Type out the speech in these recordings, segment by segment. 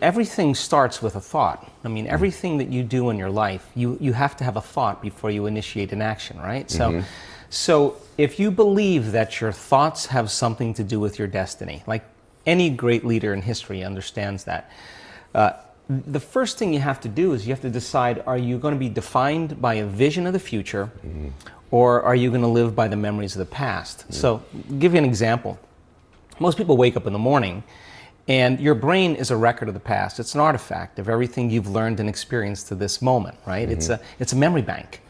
Everything starts with a thought. I mean, everything that you do in your life, you have to have a thought before you initiate an action, right? So if you believe that your thoughts have something to do with your destiny, like any great leader in history understands that, the first thing you have to do is you have to decide, are you going to be defined by a vision of the future, or are you going to live by the memories of the past? So, I'll give you an example. Most people wake up in the morning, and your brain is a record of the past. It's an artifact of everything you've learned and experienced to this moment, right? It's a memory bank.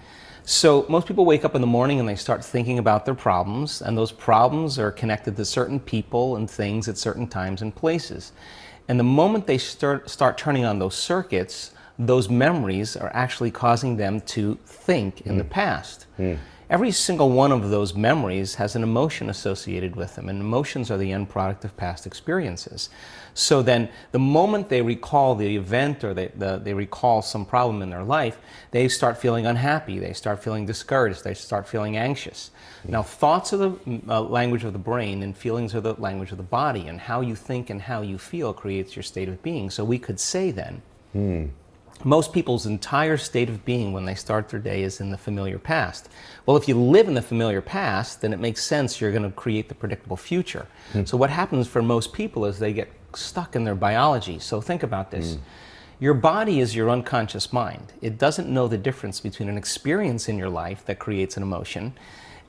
So most people wake up in the morning and they start thinking about their problems, and those problems are connected to certain people and things at certain times and places. And the moment they start turning on those circuits, those memories are actually causing them to think in the past. Every single one of those memories has an emotion associated with them, and emotions are the end product of past experiences. So then the moment they recall the event, or they recall some problem in their life, they start feeling unhappy, they start feeling discouraged, they start feeling anxious. Now, thoughts are the language of the brain, and feelings are the language of the body, and how you think and how you feel creates your state of being. So we could say then, most people's entire state of being when they start their day is in the familiar past. Well, if you live in the familiar past, then it makes sense you're going to create the predictable future. So what happens for most people is they get stuck in their biology. So think about this. Your body is your unconscious mind. It doesn't know the difference between an experience in your life that creates an emotion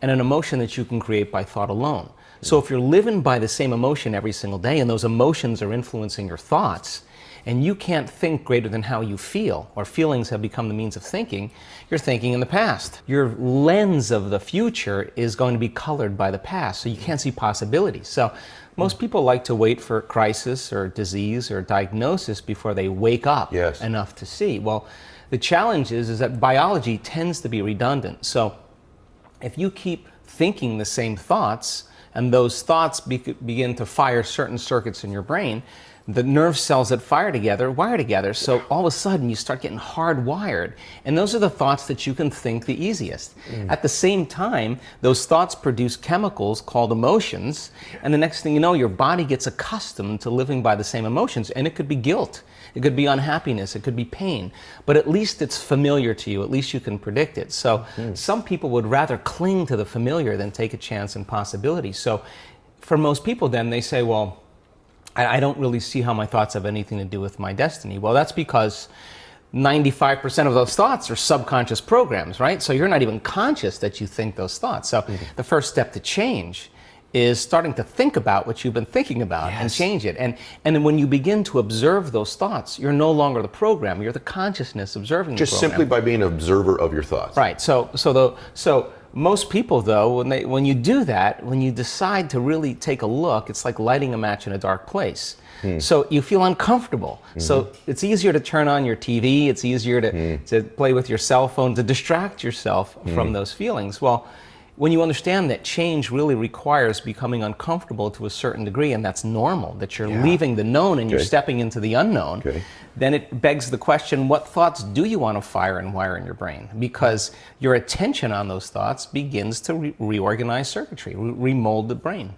and an emotion that you can create by thought alone. So if you're living by the same emotion every single day, and those emotions are influencing your thoughts, and you can't think greater than how you feel, or feelings have become the means of thinking, you're thinking in the past. Your lens of the future is going to be colored by the past, so you can't see possibilities. So most people like to wait for crisis or disease or diagnosis before they wake up enough to see. Well, the challenge is that biology tends to be redundant. So if you keep thinking the same thoughts, and those thoughts begin to fire certain circuits in your brain, the nerve cells that fire together wire together, so all of a sudden you start getting hardwired, and those are the thoughts that you can think the easiest. At the same time, those thoughts produce chemicals called emotions, and the next thing you know, your body gets accustomed to living by the same emotions, and it could be guilt, it could be unhappiness, it could be pain, but at least it's familiar to you, at least you can predict it. So some people would rather cling to the familiar than take a chance in possibility. So for most people then, they say, well, I don't really see how my thoughts have anything to do with my destiny. Well, that's because 95% of those thoughts are subconscious programs, right? So you're not even conscious that you think those thoughts. So the first step to change is starting to think about what you've been thinking about and change it. And then when you begin to observe those thoughts, you're no longer the program, you're the consciousness observing the program. Just simply by being an observer of your thoughts. Right. So most people, though, when you do that, when you decide to really take a look, it's like lighting a match in a dark place. So you feel uncomfortable. So it's easier to turn on your TV, it's easier to play with your cell phone, to distract yourself from those feelings. Well, when you understand that change really requires becoming uncomfortable to a certain degree, and that's normal, that you're leaving the known and you're stepping into the unknown, then it begs the question, what thoughts do you want to fire and wire in your brain? Because your attention on those thoughts begins to reorganize circuitry, remold the brain.